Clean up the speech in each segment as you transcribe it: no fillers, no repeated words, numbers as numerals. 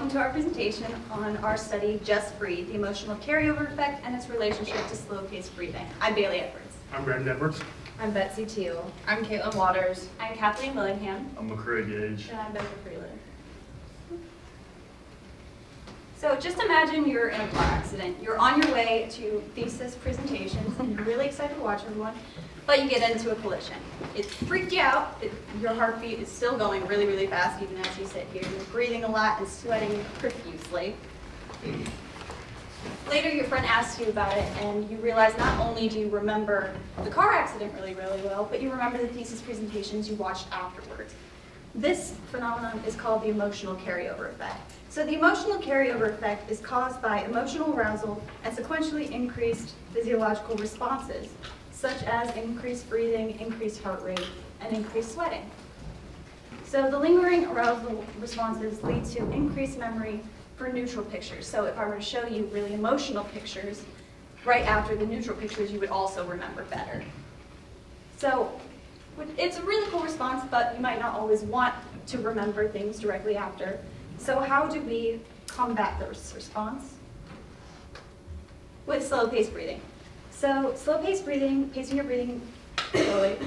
welcome to our presentation on our study, Just Breathe, the emotional carryover effect and its relationship to slow-paced breathing. I'm Bailey Edwards. I'm Brandon Edwards. I'm Betsy Teal. I'm Caitlyn Waters. I'm Kathleen Willingham. I'm McRae, Gage. And I'm Becca, Frelin. So just imagine you're in a car accident. You're on your way to thesis presentations and you're really excited to watch everyone, but you get into a collision. It freaked you out. Your heartbeat is still going really, really fast even as you sit here. You're breathing a lot and sweating profusely. Later, your friend asks you about it, and you realize not only do you remember the car accident really, really well, but you remember the thesis presentations you watched afterwards. This phenomenon is called the emotional carryover effect. So the emotional carryover effect is caused by emotional arousal and sequentially increased physiological responses, such as increased breathing, increased heart rate, and increased sweating. So the lingering arousal responses lead to increased memory for neutral pictures. So if I were to show you really emotional pictures, right after the neutral pictures, you would also remember better. So it's a really cool response, but you might not always want to remember things directly after. So how do we combat this response? With slow-paced breathing. So slow-paced breathing, pacing your breathing slowly,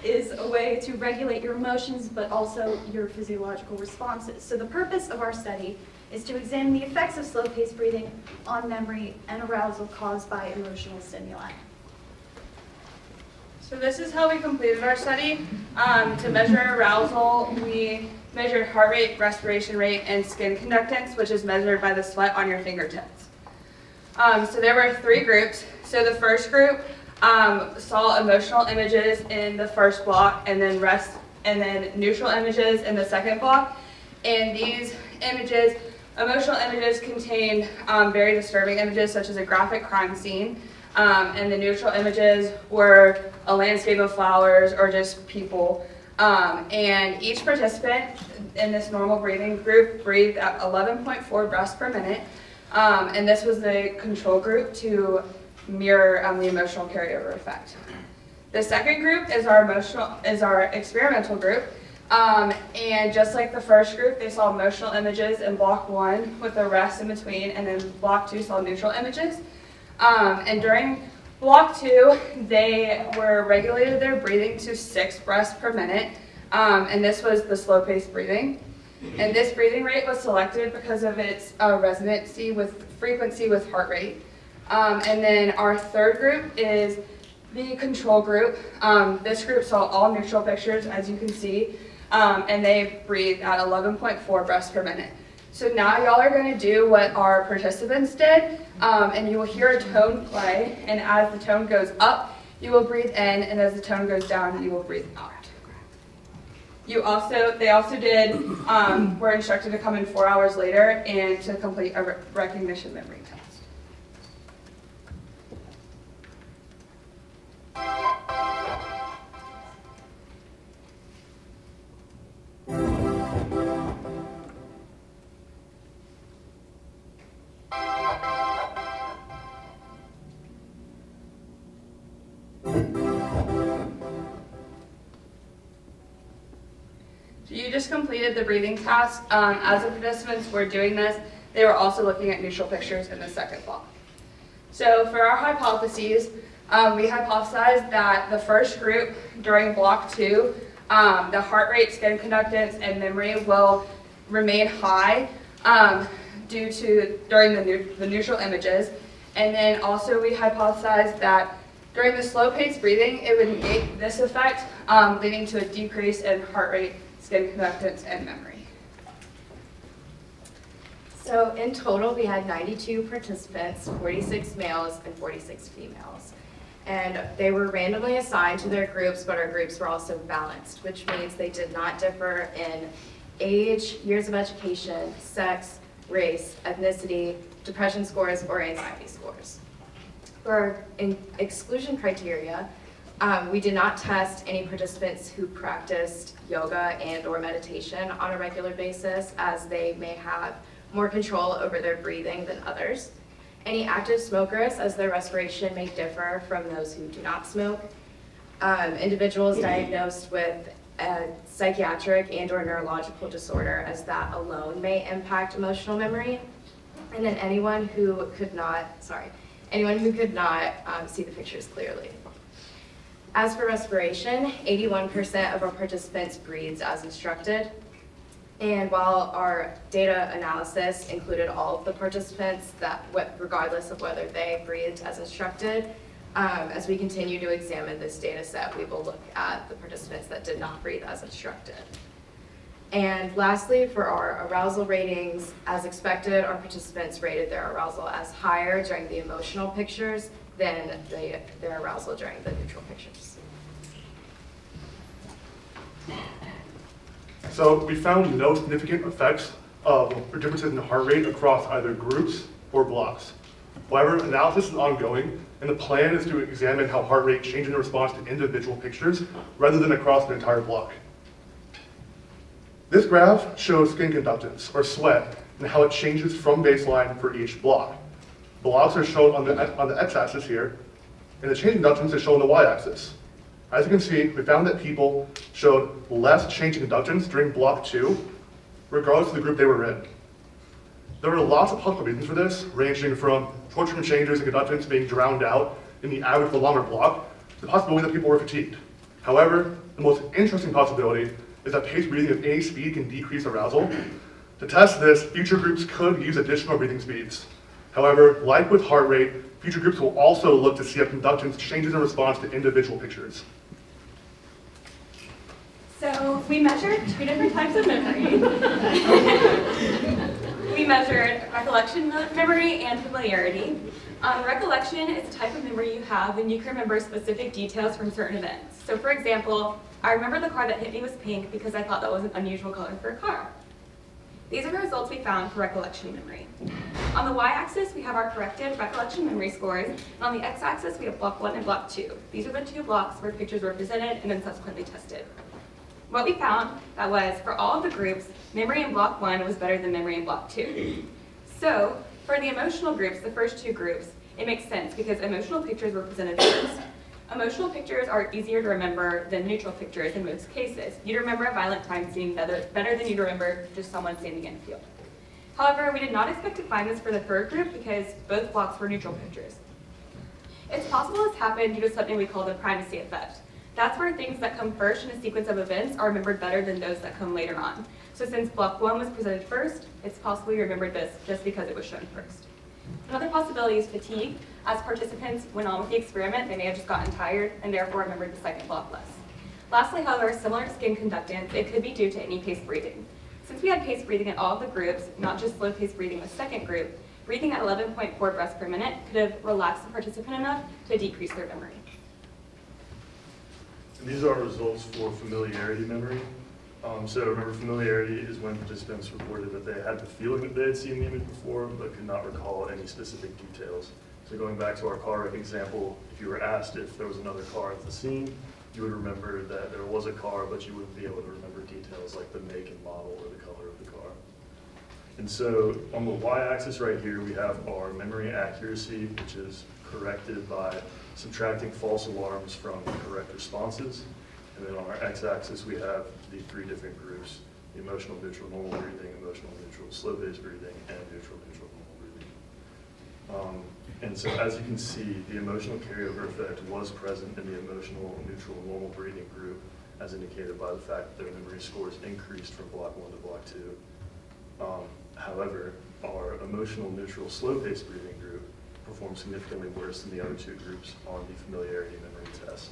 is a way to regulate your emotions, but also your physiological responses. So the purpose of our study is to examine the effects of slow-paced breathing on memory and arousal caused by emotional stimuli. So this is how we completed our study. To measure arousal, we measured heart rate, respiration rate, and skin conductance, which is measured by the sweat on your fingertips. So there were 3 groups. So the first group saw emotional images in the first block, and then neutral images in the second block. And these images, emotional images, contained very disturbing images such as a graphic crime scene, and the neutral images were a landscape of flowers or just people. And each participant in this normal breathing group breathed at 11.4 breaths per minute, and this was the control group to mirror the emotional carryover effect. The second group is our experimental group, and just like the first group, they saw emotional images in block 1 with a rest in between, and then block 2 saw neutral images. And during block 2, they regulated their breathing to 6 breaths per minute, and this was the slow-paced breathing. And this breathing rate was selected because of its resonancy with frequency with heart rate. And then our third group is the control group. This group saw all neutral pictures, as you can see, and they breathed at 11.4 breaths per minute. So now y'all are going to do what our participants did, and you will hear a tone play, and as the tone goes up, you will breathe in, and as the tone goes down, you will breathe out. They also were instructed to come in 4 hours later and to complete a recognition memory test. So you just completed the breathing task. As the participants were doing this, they were also looking at neutral pictures in the second block. So for our hypotheses, we hypothesized that the first group during block 2, the heart rate, skin conductance, and memory will remain high during the neutral images. And then also we hypothesized that during the slow-paced breathing, it would negate this effect, leading to a decrease in heart rate, skin conductance, and memory. So in total, we had 92 participants, 46 males and 46 females. And they were randomly assigned to their groups, but our groups were also balanced, which means they did not differ in age, years of education, sex, race, ethnicity, depression scores, or anxiety scores. For our exclusion criteria, we did not test any participants who practiced yoga and or meditation on a regular basis, as they may have more control over their breathing than others. Any active smokers, as their respiration may differ from those who do not smoke. Individuals diagnosed with a psychiatric and or neurological disorder, as that alone may impact emotional memory. And then anyone who could not see the pictures clearly. As for respiration, 81% of our participants breathed as instructed. And while our data analysis included all of the participants, regardless of whether they breathed as instructed, as we continue to examine this data set, we will look at the participants that did not breathe as instructed. And lastly, for our arousal ratings, as expected, our participants rated their arousal as higher during the emotional pictures than their arousal during the neutral pictures. So we found no significant effects or differences in heart rate across either groups or blocks. However, analysis is ongoing, and the plan is to examine how heart rate changes in response to individual pictures rather than across the entire block. This graph shows skin conductance, or sweat, and how it changes from baseline for each block. Blocks are shown on the x-axis here, and the change in conductance is shown on the y-axis. As you can see, we found that people showed less change in conductance during block 2, regardless of the group they were in. There were lots of possible reasons for this, ranging from short-term changes in conductance being drowned out in the average of the longer block, to the possibility that people were fatigued. However, the most interesting possibility is that paced breathing at any speed can decrease arousal. To test this, future groups could use additional breathing speeds. However, like with heart rate, future groups will also look to see if conductance changes in response to individual pictures. So we measured 2 different types of memory. We measured recollection memory and familiarity. Recollection is a type of memory you have when you can remember specific details from certain events. So for example, I remember the car that hit me was pink because I thought that was an unusual color for a car. These are the results we found for recollection memory. On the y-axis, we have our corrected recollection memory scores, and on the x-axis, we have block 1 and block 2. These are the 2 blocks where pictures were presented and then subsequently tested. What we found that was, for all of the groups, memory in block 1 was better than memory in block 2. So, for the emotional groups, the first 2 groups, it makes sense because emotional pictures were presented first. Emotional pictures are easier to remember than neutral pictures in most cases. You'd remember a violent crime scene better than you'd remember just someone standing in a field. However, we did not expect to find this for the third group because both blocks were neutral pictures. It's possible this happened due to something we call the primacy effect. That's where things that come first in a sequence of events are remembered better than those that come later on. So since block 1 was presented first, it's possible you remembered this just because it was shown first. Another possibility is fatigue. As participants went on with the experiment, they may have just gotten tired and therefore remembered the second block less. Lastly, however, similar to skin conductance, it could be due to any paced breathing. Since we had paced breathing in all of the groups, not just slow paced breathing with second group, breathing at 11.4 breaths per minute could have relaxed the participant enough to decrease their memory. And these are results for familiarity memory. So remember, familiarity is when participants reported that they had the feeling that they had seen the image before, but could not recall any specific details. So going back to our car example, if you were asked if there was another car at the scene, you would remember that there was a car, but you wouldn't be able to remember details like the make and model or the color of the car. And so on the y-axis right here, we have our memory accuracy, which is corrected by subtracting false alarms from correct responses. And then on our x-axis, we have the 3 different groups: the emotional neutral normal breathing, emotional neutral slow paced breathing, and neutral neutral normal breathing. And so as you can see, the emotional carryover effect was present in the emotional neutral normal breathing group, as indicated by the fact that their memory scores increased from block 1 to block 2. However, our emotional neutral slow paced breathing group performed significantly worse than the other 2 groups on the familiarity memory test.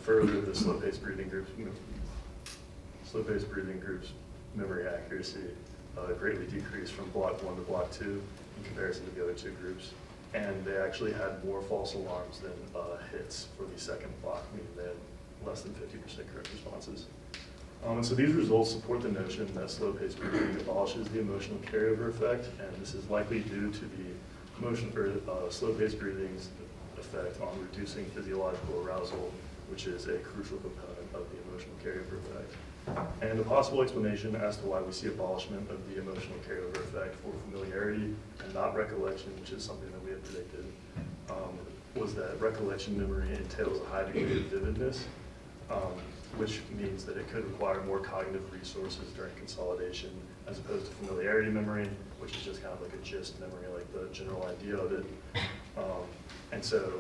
Further, the slow paced breathing group's memory accuracy greatly decreased from block 1 to block 2 in comparison to the other 2 groups. And they actually had more false alarms than hits for the second block, meaning they had less than 50% correct responses. And so these results support the notion that slow paced breathing abolishes the emotional carryover effect, and this is likely due to the slow paced breathing's effect on reducing physiological arousal, which is a crucial component of the emotional carryover effect. And a possible explanation as to why we see abolishment of the emotional carryover effect for familiarity and not recollection, which is something that we had predicted, was that recollection memory entails a high degree of vividness. which means that it could require more cognitive resources during consolidation as opposed to familiarity memory, which is just kind of like a gist memory, like the general idea of it. And so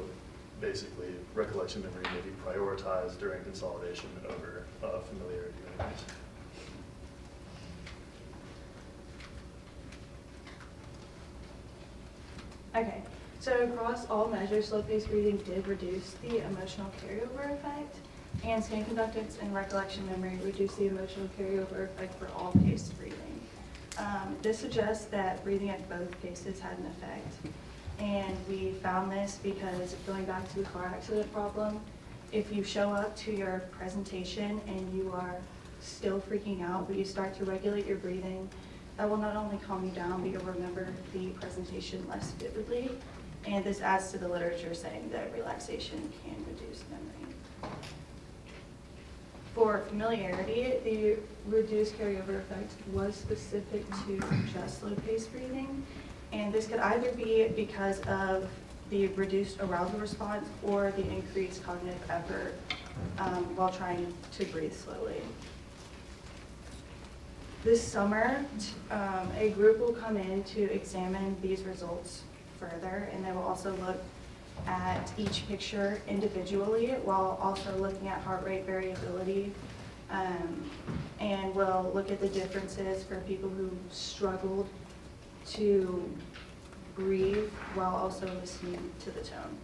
basically, recollection memory may be prioritized during consolidation over familiarity memories. Okay, so across all measures, slow-paced reading did reduce the emotional carryover effect, and skin conductance and recollection memory reduced the emotional carryover effect for all paced reading. This suggests that breathing at both paces had an effect, and we found this because, going back to the car accident problem, if you show up to your presentation and you are still freaking out, but you start to regulate your breathing, that will not only calm you down, but you'll remember the presentation less vividly. And this adds to the literature saying that relaxation can reduce memory. For familiarity, the reduced carryover effect was specific to just slow-paced breathing. And this could either be because of the reduced arousal response or the increased cognitive effort while trying to breathe slowly. This summer, a group will come in to examine these results further, and they will also look at each picture individually while also looking at heart rate variability, and we'll look at the differences for people who struggled to breathe while also listening to the tone.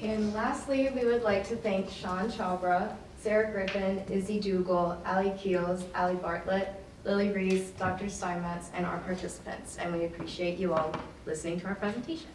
And lastly, we would like to thank Sean Chabra, Sarah Griffin, Izzy Dougal, Allie Keels, Allie Bartlett, Lily Rees, Dr. Steinmetz, and our participants. And we appreciate you all listening to our presentation.